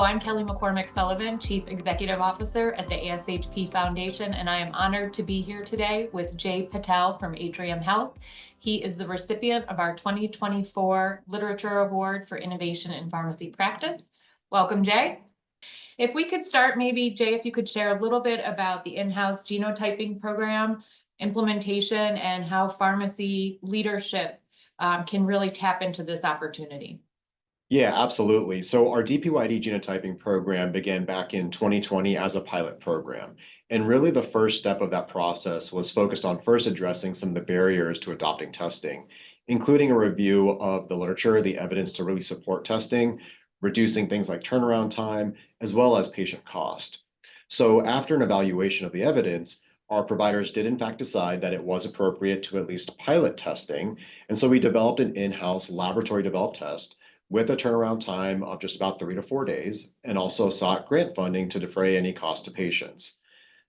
I'm Kelly McCormick-Sullivan, Chief Executive Officer at the ASHP Foundation, and I am honored to be here today with Jay Patel from Atrium Health. He is the recipient of our 2024 Literature Award for Innovation in Pharmacy Practice. Welcome, Jay. If we could start, maybe, Jay, if you could share a little bit about the in-house genotyping program, implementation, and how pharmacy leadership can really tap into this opportunity. Yeah, absolutely. So our DPYD genotyping program began back in 2020 as a pilot program. And really the first step of that process was focused on first addressing some of the barriers to adopting testing, including a review of the literature, the evidence to really support testing, reducing things like turnaround time, as well as patient cost. So after an evaluation of the evidence, our providers did in fact decide that it was appropriate to at least pilot testing. And so we developed an in-house laboratory developed test with a turnaround time of just about 3 to 4 days, and also sought grant funding to defray any cost to patients.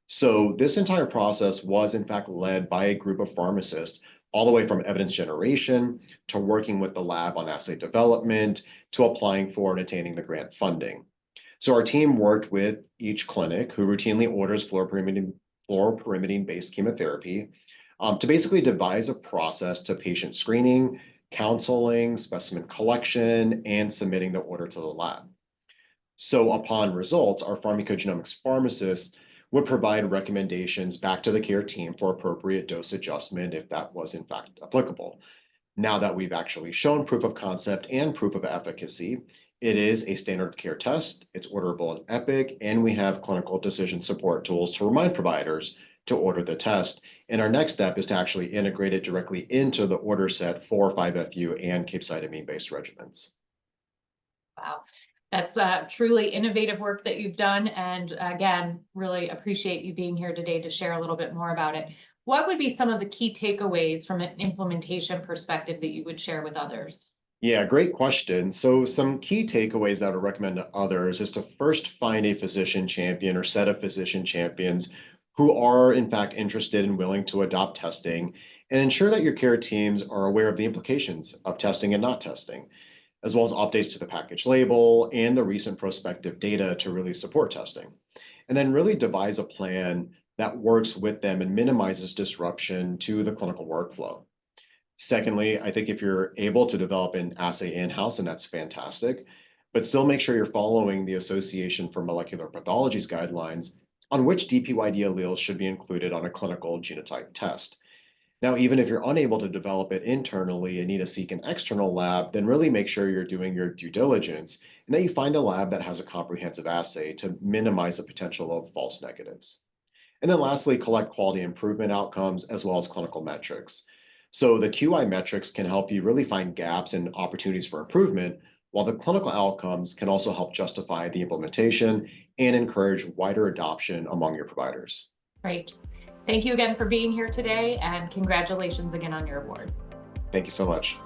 So this entire process was in fact led by a group of pharmacists, all the way from evidence generation to working with the lab on assay development to applying for and attaining the grant funding. So our team worked with each clinic who routinely orders fluoropyrimidine-based chemotherapy to basically devise a process to patient screening, counseling, specimen collection, and submitting the order to the lab. So upon results, our pharmacogenomics pharmacists would provide recommendations back to the care team for appropriate dose adjustment if that was in fact applicable. Now that we've actually shown proof of concept and proof of efficacy, it is a standard of care test, it's orderable in Epic, and we have clinical decision support tools to remind providers to order the test. And our next step is to actually integrate it directly into the order set for 5-FU and capecitabine-based regimens. Wow, that's truly innovative work that you've done. And again, really appreciate you being here today to share a little bit more about it. What would be some of the key takeaways from an implementation perspective that you would share with others? Yeah, great question. So some key takeaways that I would recommend to others is to first find a physician champion or set of physician champions who are in fact interested and willing to adopt testing, and ensure that your care teams are aware of the implications of testing and not testing, as well as updates to the package label and the recent prospective data to really support testing. And then really devise a plan that works with them and minimizes disruption to the clinical workflow. Secondly, I think if you're able to develop an assay in-house, and that's fantastic, but still make sure you're following the Association for Molecular Pathology's guidelines on which DPYD alleles should be included on a clinical genotype test. Now, even if you're unable to develop it internally and need to seek an external lab, then really make sure you're doing your due diligence and that you find a lab that has a comprehensive assay to minimize the potential of false negatives. And then lastly, collect quality improvement outcomes as well as clinical metrics. So the QI metrics can help you really find gaps and opportunities for improvement, while the clinical outcomes can also help justify the implementation and encourage wider adoption among your providers. Great. Thank you again for being here today, and congratulations again on your award. Thank you so much.